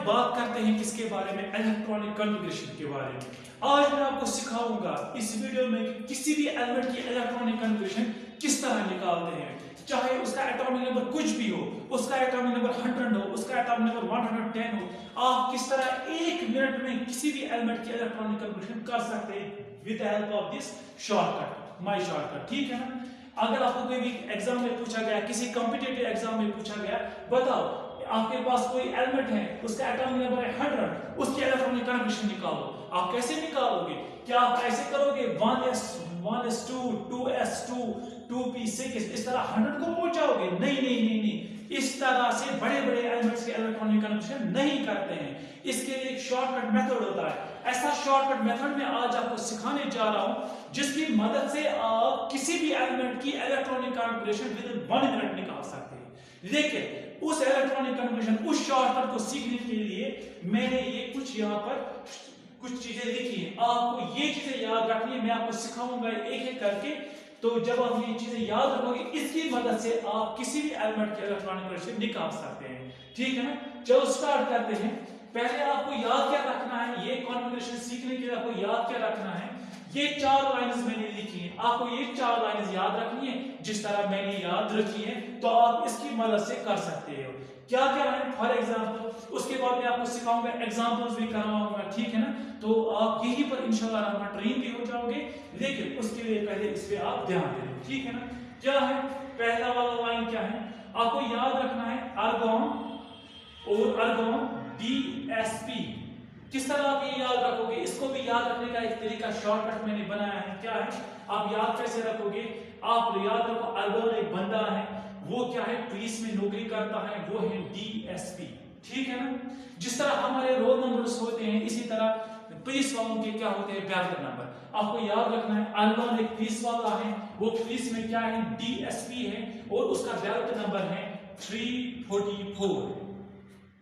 अब बात करते हैं किसके बारे में, इलेक्ट्रॉनिक कॉन्फ़िगरेशन के बारे में। आज मैं आपको सिखाऊंगा इस वीडियो में कि किसी भी एलिमेंट की इलेक्ट्रॉनिक कॉन्फ़िगरेशन किस तरह निकालते हैं, चाहे उसका एटॉमिक नंबर कुछ भी हो, उसका एटॉमिक नंबर 100 हो, उसका एटॉमिक नंबर 110 हो, आप किस तरह 1 मिनट में किसी भी एलिमेंट की इलेक्ट्रॉनिक कॉन्फ़िगरेशन कर सकते हैं with the help of this shortcut, my shortcut. ठीक है ना। अगर आपको कोई भी एग्जाम में पूछा गया, किसी कॉम्पिटिटिव एग्जाम में पूछा गया, बताओ आपके पास कोई एलिमेंट है, उसका एटॉमिक नंबर है 100, उसकी इलेक्ट्रॉनिक कॉन्फ़िगरेशन निकालो, आप कैसे निकालोगे? क्या आप ऐसे करोगे 1s2 2s2 2p6 इस तरह 100 को पहुंचाओगे? नहीं नहीं नहीं नहीं, इस तरह से बड़े बड़े एलिमेंट्स के इलेक्ट्रॉनिक कॉन्फ़िगरेशन नहीं करते हैं। इसके लिए एक शॉर्टकट मेथड होता है। ऐसा शॉर्टकट मेथड मैं आज आपको सिखाने जा रहा हूं जिसकी मदद से आप किसी भी एलिमेंट की electronic configuration with in 1 minute निकाल सकते हैं। लेकिन उस इलेक्ट्रॉनिक कॉन्फ़िगरेशन, उस शॉर्टकट को सीखने के लिए मैंने ये कुछ यहाँ पर कुछ चीजें लिखी हैं। आपको ये चीजें याद रखनी है, मैं आपको सिखाऊंगा एक एक करके। तो जब आप ये चीजें याद रखोगे, इसकी मदद से आप किसी भी एलिमेंट के इलेक्ट्रॉनिक कॉन्फ़िगरेशन निकाल सकते हैं। ठीक है ना। चलो स्टार्ट करते हैं। पहले आपको याद क्या रखना है, ये कॉन्फ़िगरेशन सीखने के लिए आपको याद क्या रखना है, ये 4 लाइंस मैंने लिखी हैं, आपको ये 4 लाइंस याद रखनी है जिस तरह मैंने याद रखी है, तो आप इसकी मदद से कर सकते हो। क्या क्या है फॉर एग्जांपल, उसके बाद मैं आपको सिखाऊंगा, एग्जांपल्स भी करवाऊंगा। ठीक है ना। तो आप यहीं पर इंशाल्लाह रहमान ट्रेन भी हो जाओगे, लेकिन उसके लिए पहले इस पे आप ध्यान दें। ठीक है ना। क्या है पहला वाला लाइन, क्या है आपको याद रखना है, आर्गोन और आर्गोन DSP। किस तरह आप ये याद रखोगे, इसको भी याद रखने का एक तरीका शॉर्टकट मैंने बनाया है। क्या है, आप याद कैसे रखोगे, आप याद रखो आर्गोन एक बंदा है, वो क्या है पुलिस में नौकरी करता है, वो है DSP। ठीक है ना। जिस तरह हमारे रोल नंबर्स होते हैं, इसी तरह पुलिस वालों के क्या होते हैं, बैरक नंबर। आपको याद रखना है आर्गोन एक पुलिस वाला है, वो पुलिस में क्या है DSP है, और उसका बैरक नंबर है 344।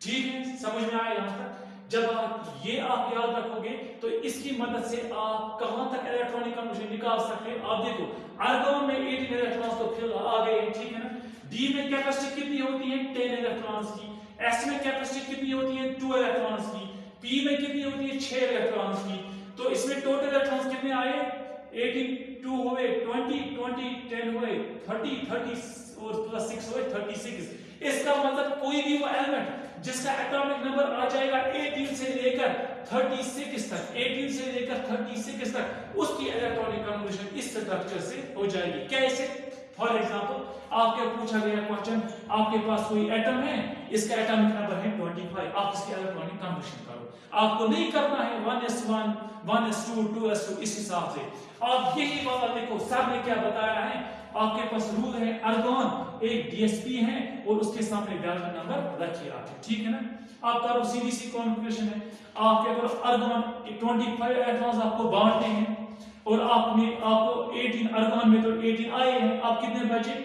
ठीक है, समझ में आया यहां तक? जब आप याद रखोगे तो इसकी मदद से आप कहां तक इलेक्ट्रॉनिक कॉन्फ़िगरेशन निकाल सकते हैं। आप देखो आर्गोन में 18 इलेक्ट्रॉन्स तो फिर आ गए। ठीक है ना। डी में कैपेसिटी कितनी होती है 10 इलेक्ट्रॉन्स की, एस में कैपेसिटी कितनी होती है 2 इलेक्ट्रॉन्स की, पी में कितनी होती है 6 इलेक्ट्रॉन्स की। तो इसमें टोटल इलेक्ट्रॉन्स कितने आए, 18 2 हुए 20 20 10 हुए 30 30 और प्लस 6 हुए 36। इसका मतलब कोई भी वो एलिमेंट जिसका एटॉमिक नंबर आ जाएगा 18 से लेकर 36 तक, 18 से लेकर 36 तक, उसकी इलेक्ट्रॉनिक कॉन्फ़िगरेशन इस स्ट्रक्चर से हो जाएगी। कैसे? फॉर एग्जांपल आपके पूछा गया क्वेश्चन, आपके पास कोई एटम है, इसका एटॉमिक नंबर है 25, आप इसकी इलेक्ट्रॉनिक कॉन्फ़िगरेशन करो। आपको नहीं करना है 1s1 1s2 2s2 इस हिसाब से, आप यही वाला देखो सर ने क्या बताया है। आपके पास रूल है, आर्गोन एक DSP है और उसके सामने बैरक नंबर रखिए आप। ठीक है ना। आप करो सीधी सी कॉन्फ़िगरेशन है, आप क्या करो आर्गोन 25 इलेक्ट्रॉन्स आपको बांटने हैं, और आपको 18 आर्गोन में तो 18 आए हैं, आप कितने बचे,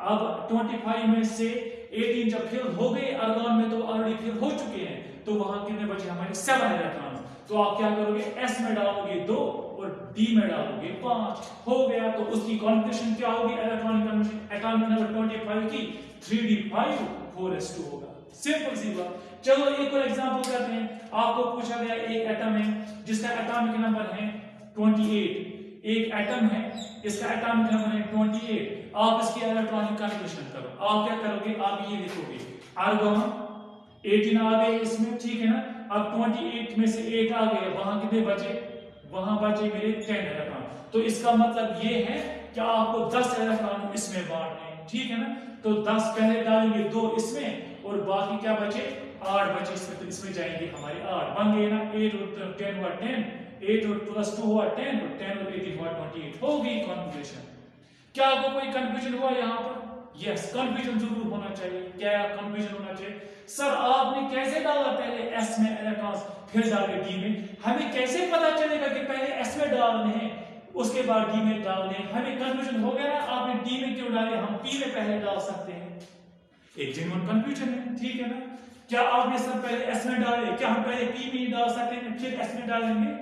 अब 25 में से 18 जब फिल हो गए आर्गोन में तो ऑलरेडी फिल हो चुके हैं, तो वहां कितने बचे हमारे 7 इलेक्ट्रॉन्स। तो आप क्या करोगे, S में डालोगे 2 और D में डालोगे 5, हो गया। तो उसकी कॉन्फ़िगरेशन क्या होगी, इलेक्ट्रॉनिक कॉन्फ़िगरेशन एटॉमिक नंबर 25 की 3d5 4s2 होगा। सिंपल सी बात। चलो एक और एग्जांपल करते हैं। आपको पूछा गया एक एटम है जिसका एटॉमिक नंबर है 28, एक एटम है इसका एटॉमिक नंबर है 28, आप इसकी इलेक्ट्रॉनिक कॉन्फ़िगरेशन करो। आप क्या करोगे, आप ये लिखोगे आर्गोन 18 आ गए इसमें। ठीक है ना। अब 28 में से 8 आ गए, वहां कितने बचे, वहां बचे मेरे 10 इलेक्ट्रॉन। तो इसका मतलब ये है कि आपको 10 इलेक्ट्रॉन इसमें बांटने हैं। ठीक है ना। तो 10 पहले डालेंगे 2 इसमें, और बाकी क्या बचे 8 बचे इसमें, तो इसमें जाएंगे हमारे 8 बन गए ना। 8 और 10 हुआ 10, 8 और प्लस 2 हुआ 10, और 10 और 18 हुआ 28, हो गई कॉन्फ़िगरेशन। क्या आपको कोई कंफ्यूजन हुआ यहाँ पर? यस, कंफ्यूजन जरूर होना चाहिए। क्या कंफ्यूजन होना चाहिए, सर आपने कैसे डाला पहले S में इलेक्ट्रॉन्स फिर डाले D में, हमें कैसे पता चलेगा कि पहले S में डालने हैं उसके बाद D में डालने हैं? हमें कंफ्यूजन हो गया ना, आपने D में क्यों डाले, हम P में पहले डाल सकते हैं। एक जेन्युइन कंफ्यूजन है। ठीक है ना। क्या आपने सर पहले S में डाले, क्या हम पहले P में ही डाल सकते हैं फिर S में डालेंगे?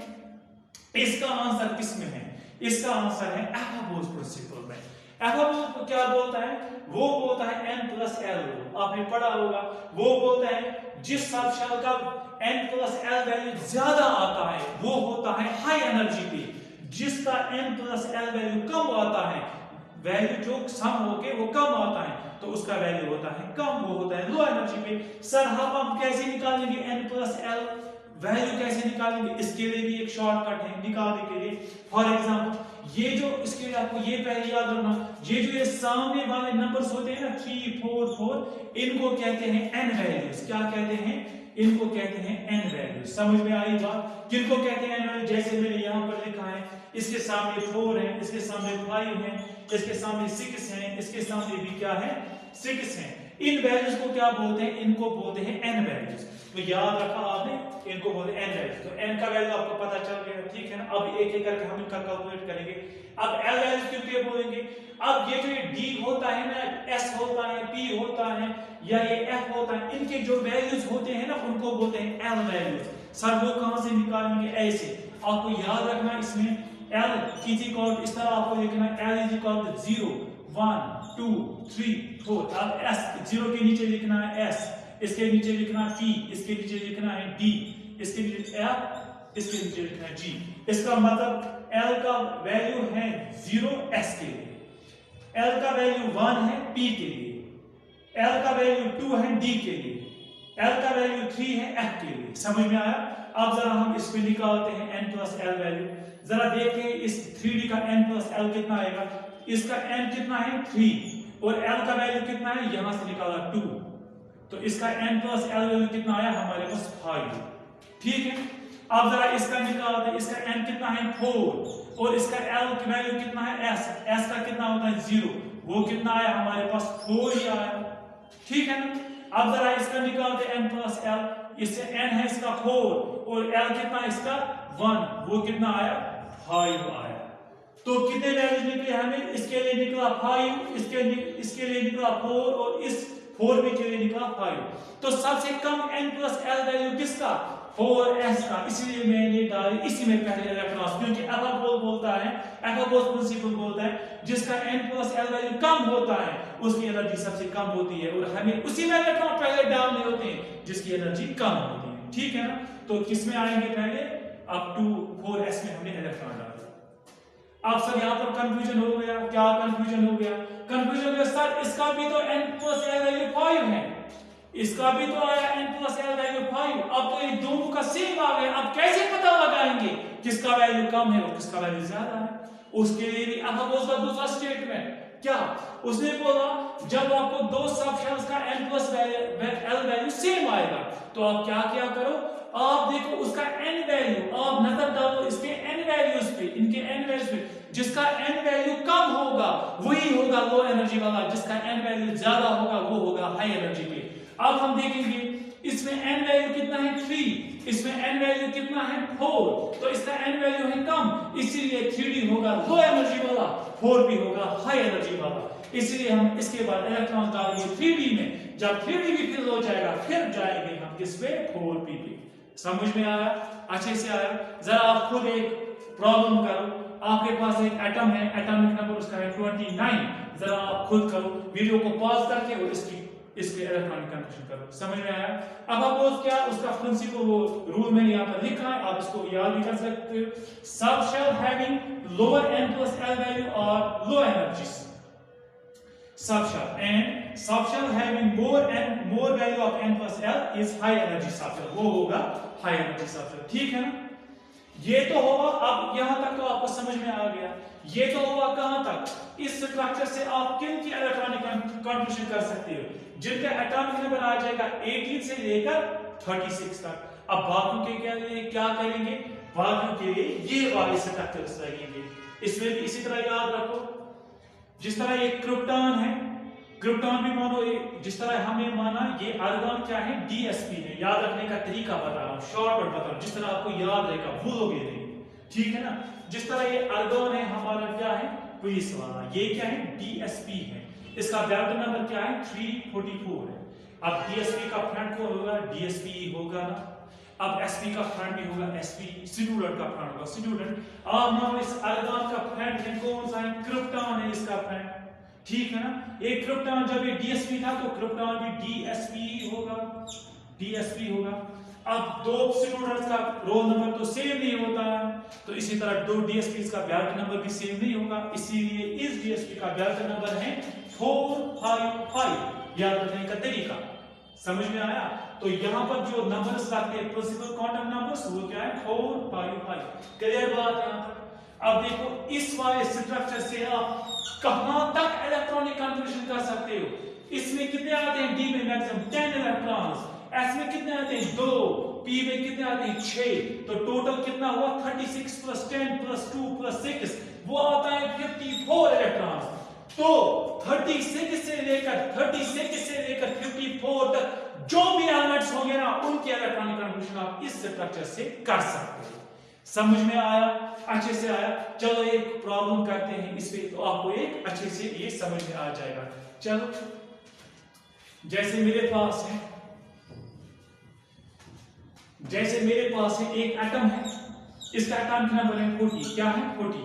इसका आंसर किस में है, इसका आंसर है अबाबोस प्रिंसिपल में। एफ क्या बोलता है, वो बोलता है n प्लस एल, आपने पढ़ा होगा, वो बोलता है जिस सब शेल का n प्लस एल वैल्यू ज्यादा आता है वो होता है हाई एनर्जी पे, जिसका n प्लस एल वैल्यू कम आता है, वैल्यू जो सम होके वो कम आता है तो उसका वैल्यू होता है कम, वो होता है लो एनर्जी पे। सर हम कैसे निकालेंगे n प्लस एल वैल्यू, कैसे निकालेंगे, इसके लिए भी एक शॉर्टकट है निकालने के लिए। फॉर एग्जांपल ये जो, इसके लिए आपको ये पहले याद रखना, ये जो ये सामने वाले नंबर्स होते हैं ना 3 4 4, इनको कहते हैं n वैल्यूज। क्या कहते हैं, इनको कहते हैं n वैल्यूज। समझ में आई बात, किनको कहते हैं n वैल्यूज, जैसे मैंने यहाँ पर लिखा है, इसके सामने 4 है, इसके सामने 5 है, इसके सामने 6 है, इसके सामने भी क्या है 6 है। इन वैल्यूज को क्या बोलते हैं, इनको बोलते हैं n वैल्यूज। तो याद रखा आपने, इनको बोलते हैं n वैल्यूज। तो n का वैल्यू आपको पता चल गया, ठीक है ना। अब एक एक करके हम इनका कैलकुलेट करेंगे। अब l वैल्यूज क्यों बोलेंगे, अब ये जो ये d होता है ना, s होता है, p होता है या ये f होता है, इनके जो वैल्यूज होते हैं ना उनको बोलते हैं l वैल्यूज। सर वो कहां से निकालेंगे, ऐसे आपको याद रखना, इसमें l इज इक्वल, इस तरह आपको लिखना l इज इक्वल 0 1 2 3 4। अब s 0 के नीचे लिखना है s, इसके नीचे लिखना p, इसके नीचे लिखना है d, इसके नीचे f, इसके नीचे लिखना है g। इसका मतलब l का वैल्यू है 0 s के लिए, l का वैल्यू 1 है p के लिए, l का वैल्यू 2 है d के लिए, l का वैल्यू 3 है f के लिए। समझ में आया। अब जरा हम इस पे निकालते हैं n प्लस l वैल्यू। जरा देखें इस 3d का n प्लस l कितना आएगा, इसका n कितना है 3 और l का वैल्यू कितना है, यहां से निकाला 2, तो इसका n प्लस l वैल्यू कितना आया हमारे पास 5, ठीक है। अब जरा इसका निकालते हैं, इसका n कितना है 4 और इसका l की वैल्यू कितना है s का कितना होता है 0, वो कितना आया हमारे पास 4 ही आया, ठीक है ना। अब जरा इसका निकालते हैं n प्लस l, इससे n है इसका 4 और l कितना इसका 1, वो कितना आया 5 आया। तो कितने वैल्यूज निकले हमें, इसके लिए निकला 5, इसके लिए निकला 4 और इस 4 के लिए निकला 5। तो सबसे कम n प्लस l वैल्यू किसका, 4s का, इसलिए मैंने डाली इसी में पहले इलेक्ट्रॉन्स, क्योंकि एफाबोस बोलता है, एफाबोस प्रिंसिपल बोलता है जिसका n प्लस l वैल्यू कम होता है उसकी एनर्जी सबसे कम होती है, और हमें उसी में इलेक्ट्रॉन पहले डालने होते हैं जिसकी एनर्जी कम होती है, ठीक है ना। तो किसमें आएंगे पहले, अप टू 4s में हमने इलेक्ट्रॉन डाला। अब सर यहाँ पर कंफ्यूजन हो गया, क्या कंफ्यूजन हो गया, कंफ्यूजन हो गया सर इसका भी तो n प्लस l वैल्यू 5 है, इसका भी तो आया n प्लस l वैल्यू 5, अब तो ये दोनों का सेम आ गया, अब कैसे पता लगाएंगे किसका वैल्यू कम है और किसका वैल्यू ज्यादा है। उसके लिए भी एफाबोस का दूसरा स्टेटमेंट क्या, उसने बोला जब आपको दो सब शेल्स का n plus l value same आएगा तो आप क्या करो, आप देखो उसका n वैल्यू, आप नजर डालो इसके n वैल्यूज पे, इनके n वैल्यूज पे, जिसका n वैल्यू कम होगा वही होगा लो एनर्जी वाला, जिसका n वैल्यू ज्यादा होगा वो होगा हाई एनर्जी पे। अब हम देखेंगे इसमें n वैल्यू कितना है 3, इसमें n वैल्यू कितना है 4, तो इसका n वैल्यू है कम, इसीलिए 3d होगा लो एनर्जी वाला, 4 भी होगा हाई एनर्जी वाला, इसलिए हम इसके बाद इलेक्ट्रॉन डालेंगे 3d में, जब 3d भी फिल हो जाएगा फिर जाएंगे हम किस पे 4p पे। समझ में आया, अच्छे से आया। जरा आप खुद एक प्रॉब्लम करो, आपके पास एक एटम है, एटॉमिक नंबर उसका है 29, जरा आप खुद करो, वीडियो को पॉज करके और इसके इलेक्ट्रॉनिक कन्वर्शन करो। समझ में आया। अब आप क्या उसका प्रिंसिपल वो रूल मैंने यहाँ पर लिखा है, आप इसको याद भी कर सकते हो। Subshell having lower n plus l value और low energies, subshell having more value of n plus l is high energy subshell, वो होगा high energy subshell, ठीक है ना। ये तो होगा, अब यहां तक तो आपको समझ में आ गया। ये तो होगा कहां तक, इस स्ट्रक्चर से आप किन की इलेक्ट्रॉनिक कंट्रीब्यूशन कर सकते हो, जिनका एटॉमिक नंबर आ जाएगा 18 से लेकर 36 तक। अब बाकियों के लिए क्या करेंगे, बाकियों के लिए ये वाले स्ट्रक्चर्स लगेंगे, इसमें भी इसी तरह याद रखो। जिस तरह ये क्रिप्टॉन है, क्रिप्टॉन भी मानो, जिस तरह हमने माना ये आर्गन क्या है DSP है, याद रखने का तरीका बता रहा हूं, शॉर्टकट बता रहा हूं, जिस तरह आपको याद रहेगा भूलोगे नहीं, ठीक है ना। जिस तरह ये आर्गन है हमारा क्या है पुलिस वाला, ये क्या है DSP है, इसका बैटल नंबर क्या है 344 है। अब DSP का फ्रेंड कौन होगा, DSP होगा ना। अब SP का फ्रेंड भी होगा SP, स्टूडेंट का फ्रेंड होगा स्टूडेंट। आप मानो इस आर्गन का फ्रेंड है कौन सा है, क्रिप्टॉन है इसका फ्रेंड, ठीक है ना। एक क्रिप्टॉन जब ये डीएसपी था तो क्रिप्टॉन भी डीएसपी होगा, डीएसपी होगा। अब दो स्टूडेंट्स का रोल नंबर तो सेम नहीं होता है, तो इसी तरह दो डीएसपी का बैच नंबर भी सेम नहीं होगा, इसीलिए इस डीएसपी का बैच नंबर है 455। याद रखने का तरीका समझ में आया। तो यहां पर जो नंबर्स लगते हैं प्रिंसिपल क्वांटम नंबर्स, वो क्या है 455। क्लियर बात यहां तक। अब देखो इस वाले स्ट्रक्चर से आप कहां तक इलेक्ट्रॉनिक कन्फर्मेशन कर सकते हो। इसमें कितने आते हैं, डी में मैक्सिमम 10 इलेक्ट्रॉन्स, एस में कितने आते हैं 2, पी में कितने आते हैं 6, तो टोटल कितना हुआ 36 प्लस 10 प्लस 2 प्लस 6, वो आता है 54 इलेक्ट्रॉन्स। तो 36 से लेकर 54 तक जो भी एलिमेंट्स होंगे ना, उनके इलेक्ट्रॉनिक कन्फर्मेशन आप इस स्ट्रक्चर से कर सकते हो। समझ में आया, अच्छे से आया। चलो एक प्रॉब्लम करते हैं इस पे, तो आपको एक अच्छे से ये समझ में आ जाएगा। चलो जैसे मेरे पास है एक एटम है, इसका एटॉमिक नंबर है 40। क्या है 40।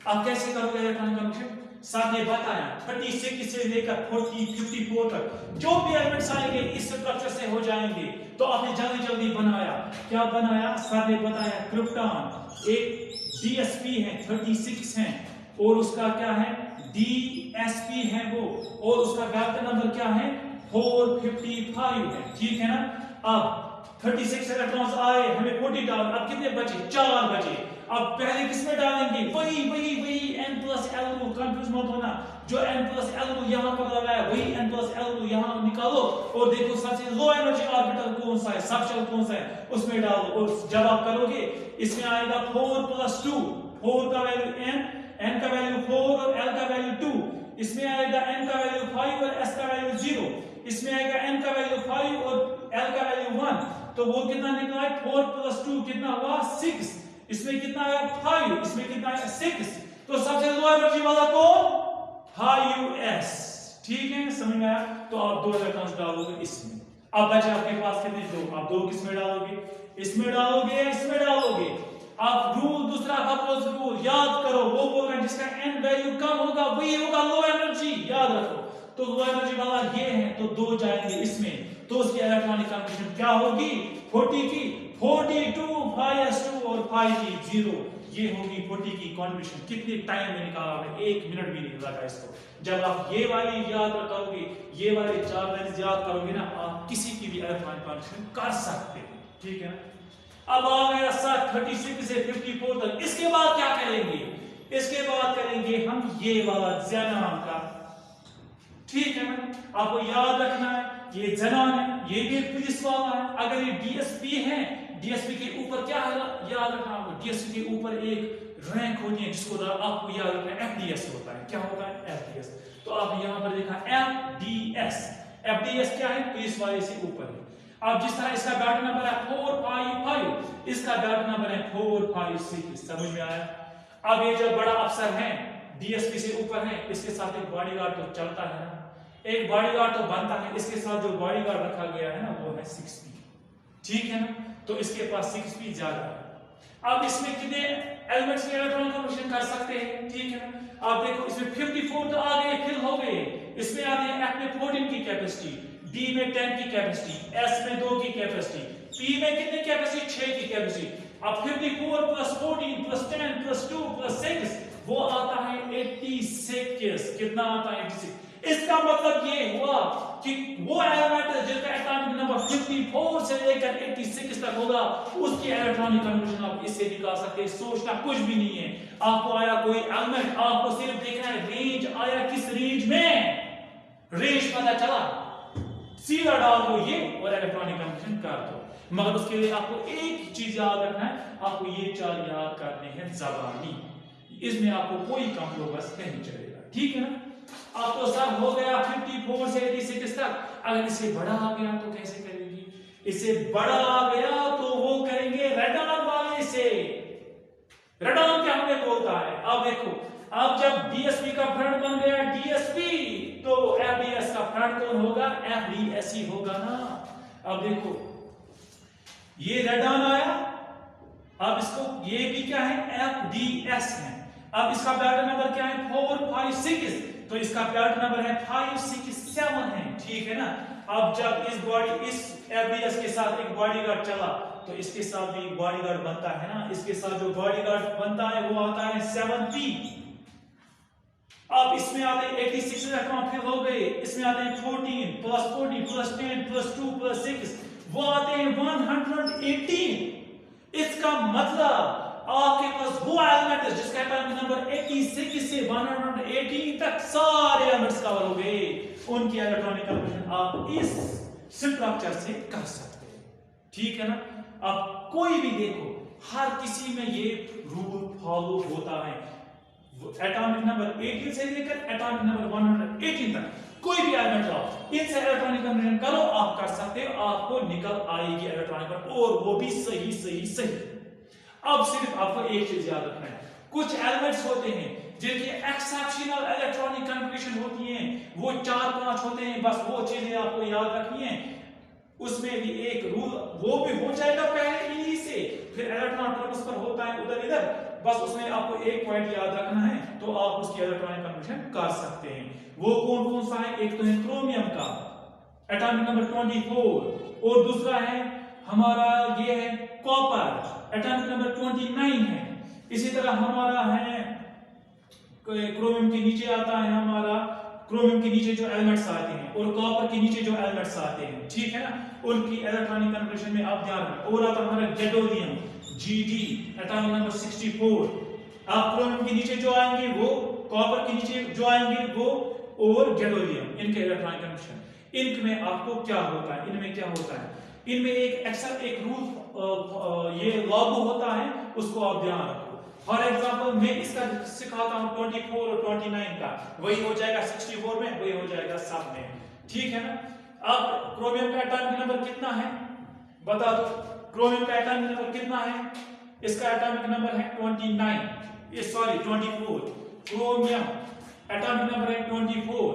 आप कैसे करोगे इलेक्ट्रॉनिक कन्फर्मेशन, साथ ही बताया 36 से लेकर 40 54 तक जो भी एलिमेंट्स आएंगे इस स्ट्रक्चर से हो जाएंगे। तो आपने जल्दी जल्दी बनाया, क्या बनाया, साथ ही बताया क्रिप्टॉन एक डीएसपी है 36 है, और उसका क्या है डीएसपी है वो, और उसका वैक्टर नंबर क्या है 455 है, ठीक है ना। अब 36 इलेक्ट्रॉन्स आए, हमें 40 डाल, अब कितने बचे 4 बचे। अब पहले किसमें डालेंगे, वही n+l, कंफ्यूज मत होना, जो n+l यहां पर लगाया वही n+l यहां निकालो, और देखो सबसे लो एनर्जी ऑर्बिटल कौन सा है, सबशेल कौन सा है, उसमें डालो, और जब आप करोगे इसमें आएगा 4 + 2, 4 का वैल्यू n का वैल्यू 4 और l का वैल्यू 2, इसमें आएगा n का वैल्यू 5 और s का वैल्यू 0, इसमें आएगा n का वैल्यू 5 और l का वैल्यू 1, तो वो कितना निकला है 4 + 2 कितना हुआ 6, इसमें कितना आया 5, इसमें कितना आया 6, तो सबसे लो एनर्जी वाला कौन 5s, ठीक है, समझ में आया। तो आप 2 इलेक्ट्रॉन्स डालोगे इसमें। अब बचे आपके पास कितने, 2, आप 2 किसमें डालोगे, इसमें डालोगे, इसमें डालोगे। आप रूल दूसरा फर्स्ट रूल याद करो, वो बोल रहे हैं जिसका n वैल्यू कम होगा वही होगा लो एनर्जी, याद रखो। तो लो एनर्जी वाला ये है, तो 2 जाएंगे इसमें, तो उसकी इलेक्ट्रॉनिक कन्फर्मेशन क्या होगी 40 की 42 5s2 और 5 की 0, ये होगी 40 की कन्फर्मेशन। कितने टाइम में निकाला आपने, 1 मिनट भी नहीं लगा इसको। जब आप ये वाली याद करोगे, ये वाले 4 वैल्यूज याद करोगे ना, आप किसी की भी इलेक्ट्रॉनिक कन्फर्मेशन कर सकते हैं, ठीक है ना। अब आ गया 36 से 54 तक, इसके बाद क्या करेंगे, इसके बाद करेंगे हम ये वाला ज़ेनान का, ठीक है ना। आपको याद रखना है ये ज़ेनान है, ये भी एक पुलिस वाला है। अगर ये डीएसपी है, डीएसपी के ऊपर क्या है याद रखना आपको, डीएसपी के ऊपर एक रैंक होती है जिसको आपको याद रखना है एफडीएस होता है। क्या होता है एफडीएस, तो आप यहां पर देखा एफडीएस, एफडीएस क्या है पुलिस वाले से ऊपर है। अब जिस तरह इसका बैट नंबर है 455, इसका बैट नंबर है 456, समझ में आया। अब ये जो बड़ा अफसर है डीएसपी से ऊपर है, इसके साथ एक बॉडीगार्ड तो चलता है ना, एक बॉडीगार्ड तो बनता है, इसके साथ जो बॉडीगार्ड रखा गया है ना वो है 6p, ठीक है ना, तो इसके पास 6p ज्यादा है। अब इसमें कितने एलिमेंट्स के इलेक्ट्रॉन कन्फर्मेशन कर सकते हैं, ठीक है ना। आप देखो इसमें 54 तो आ गए, फिल हो गए, इसमें आते हैं F में 14 की कैपेसिटी, D में 10 की कैपेसिटी, S में 2 की कैपेसिटी, P में कितनी कैपेसिटी 6 की कैपेसिटी। अब 54 + 14 + 10 + 2 + 6 वो आता है 86, कितना आता है 86। इसका मतलब ये हुआ कि वो एलिमेंट जिसका एटॉमिक नंबर 54 से लेकर 86 तक होगा उसकी इलेक्ट्रॉनिक कन्फर्मेशन आप इससे निकाल सकते हैं। सोचना कुछ भी नहीं है, आपको आया कोई एलिमेंट, आपको सिर्फ देखना है रेंज आया किस रेंज में, रेंज पता चला सीधा डाल दो ये और इलेक्ट्रॉनिक कन्फर्मेशन कर दो। मगर उसके लिए आपको एक चीज याद रखना है, आपको ये 4 याद करने हैं जबानी, इसमें आपको कोई कंप्रोमाइज नहीं चलेगा, ठीक है ना। आपको सब हो गया 54 से 86 तक। अगर इससे बड़ा आ गया तो कैसे करेंगे, इससे बड़ा आ गया तो वो करेंगे रेडॉन वाले से। रेडॉन क्या हमें बोलता है, अब देखो अब जब डीएसपी का फ्रेंड बन गया डीएसपी, तो एफडीएस का फ्रेंड कौन होगा, एफडीएस ही होगा ना। अब देखो ये रेडॉन आया, अब इसको ये भी क्या है एफडीएस है। अब इसका बैटल नंबर क्या है 456, तो इसका पेरियोडिक नंबर है 5 6 7 है, ठीक है ना। अब जब इस एफडीएस के साथ एक बॉडीगार्ड चला तो इसके साथ भी बॉडीगार्ड बनता है ना, इसके साथ जो बॉडीगार्ड बनता है वो आता है 7p। अब इसमें आते हैं 86 इलेक्ट्रॉन फिल हो गए, इसमें आते हैं 14 प्लस 40 प्लस 10 प्लस 2 प्लस 6, वो आते हैं 118। इसका मतलब आपके पास वो एलिमेंट है जिसका एटॉमिक नंबर 86 से 118 तक सारे एलिमेंट्स कवर हो गए, उनकी इलेक्ट्रॉनिक कन्फर्मेशन आप इस स्ट्रक्चर से कर सकते हैं, ठीक है ना। अब कोई भी देखो, हर किसी में ये रूल फॉलो होता है। एटॉमिक नंबर 18 से लेकर एटॉमिक नंबर 118 तक कोई भी एलिमेंट लाओ, इनसे इलेक्ट्रॉनिक कन्वर्जन करो, आप कर सकते हो, आपको निकल आएगी इलेक्ट्रॉनिक, और वो भी सही सही सही। अब सिर्फ आपको एक चीज याद रखना है, कुछ एलिमेंट्स होते हैं जिनकी एक्सेप्शनल इलेक्ट्रॉनिक कन्फर्मेशन होती है, वो 4-5 होते हैं, बस वो चीजें आपको याद रखनी है। उसमें भी एक रूल वो भी हो जाएगा पहले इन्हीं से, फिर इलेक्ट्रॉन ट्रांसफर होता है उधर इधर, बस उसमें आपको एक पॉइंट याद रखना है, तो आप उसकी इलेक्ट्रॉनिक कन्वर्जन कर सकते हैं। वो कौन कौन सा है? एक तो है क्रोमियम का एटॉमिक नंबर 24, और दूसरा है हमारा ये है कॉपर एटॉमिक नंबर 29 है। इसी तरह हमारा है क्रोमियम के नीचे आता है हमारा, क्रोमियम के नीचे जो एलिमेंट्स आते हैं और कॉपर के नीचे जो एलिमेंट्स आते हैं, ठीक है ना, उनकी इलेक्ट्रॉनिक कन्वर्जन में आप ध्यान रखें। और आता है हमारा गैडोलियम Gd एटॉमिक नंबर 64। आप क्रोमियम के नीचे जो आएंगे वो, कॉपर के नीचे जो आएंगे वो, और गैडोलियम, इनके इलेक्ट्रॉनिक कन्वर्जन, इनमें आपको क्या होता है, इनमें क्या होता है, इनमें एक रूल ये लागू होता है, उसको आप ध्यान रखो। फॉर एग्जांपल मैं इसका सिखाता हूं 24 और 29 का, वही हो जाएगा 64 में, वही हो जाएगा सब में, ठीक है ना। अब क्रोमियम का एटॉमिक नंबर कितना है बता दो, क्रोमियम का एटॉमिक नंबर कितना है? इसका एटॉमिक नंबर है 24। क्रोमियम एटॉमिक नंबर है 24।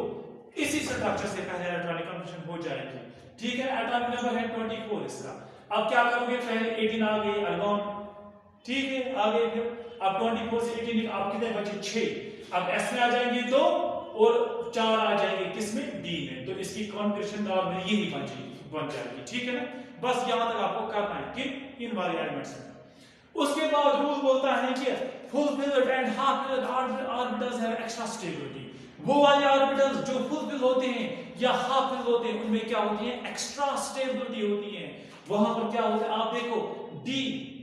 इसी स्ट्रक्चर से पहले इलेक्ट्रॉनिक कन्वर्जन हो जाएगी, ठीक है। एटॉमिक नंबर है 24 इसका। अब क्या करोगे, पहले 18 आ गई आर्गन, ठीक है, आगे फिर अब 24 से 18 आप कितने बचे? 6। अब एस में आ जाएंगे 2 और 4 आ जाएंगे किसमें? डी में, तो इसकी कॉन्फिगरेशन नॉर्मल यही बन जाएगी, ठीक है ना। बस यहां तक आपको करना है कि इन वाले एलिमेंट्स में। उसके बाद रूल बोलता है कि full-field and half-field orbitals have extra stability. वो वाले ऑर्बिटल्स जो फुल-फिल होते हैं या हाफ-फिल होते हैं, उनमें क्या होती है? एक्स्ट्रा स्टेबिलिटी होती है। वहां पर क्या होता है आप देखो, डी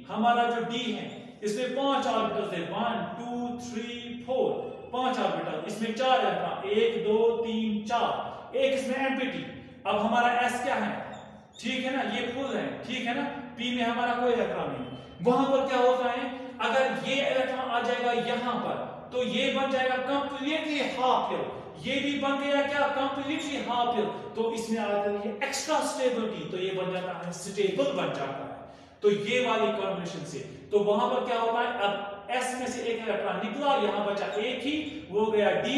हमारा जो डी है इसमें 5 ऑर्बिटल्स है, 1 2 3 4, 5 ऑर्बिटल, इसमें 4 इलेक्ट्रॉन, 1 2 3 4, एक इसमें एम्प्टी। अब हमारा एस क्या है, ठीक है ना, ये फुल है, ठीक है ना, पी में हमारा कोई इलेक्ट्रॉन नहीं। वहां पर क्या होता है, अगर ये इलेक्ट्रॉन आ जाएगा यहां पर, तो ये बन जाएगा कंप्लीटली हाफ फिल, ये भी बन गया क्या? कंप्लीटली हाफ फिल, तो इसमें आ जाती है एक्स्ट्रा स्टेबिलिटी, तो ये बन जाता है स्टेबल बन जाता है। तो ये वाली कॉम्बिनेशन से, तो वहां पर क्या होता है, अब एस में से एक इलेक्ट्रॉन निकला, यहां बचा एक ही, वो गया डी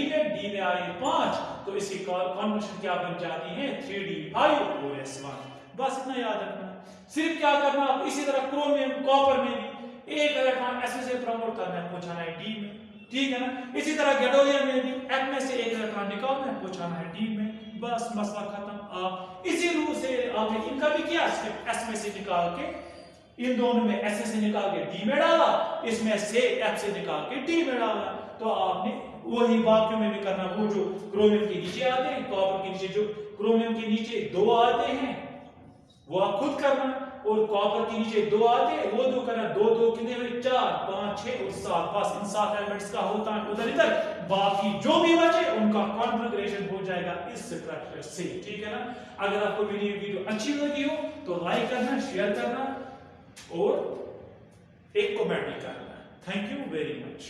में आए 5, तो इसकी कॉम्बिनेशन क्या बन जाती है? 3d5 और s1। बस इतना याद रखना। सिर्फ क्या करना, आप इसी तरह क्रोमियम कॉपर में भी एक इलेक्ट्रॉन एस से प्रमोट करना है, पहुंचाना है डी में, ठीक है ना। इसी तरह गैडोलियम में भी एफ में से एक इलेक्ट्रॉन निकालना है, पहुंचाना है डी में, बस मसला खत्म। आप इसी रूल से आपने इनका भी किया, एस में से निकाल के इन दोनों में एस से निकाल के डी में डाला, इसमें से एफ से निकाल के डी में डाला, तो आपने वही बाकियों में भी करना। वो जो क्रोमियम के नीचे आते हैं, कॉपर के नीचे जो क्रोमियम के नीचे 2 आते हैं वो आप खुद करना, और कॉपर के नीचे 2 आते हैं वो 2 करना, 2 2 कितने हुए? 4 5 6 और 7, बस इन 7 एलिमेंट्स का होता है उधर इधर, बाकी जो भी बचे उनका कॉन्फ़िगरेशन हो जाएगा इस स्ट्रक्चर से, ठीक है ना। अगर आपको वीडियो अच्छी लगी हो तो लाइक करना, शेयर करना और एक कमेंट करना। Thank you very much.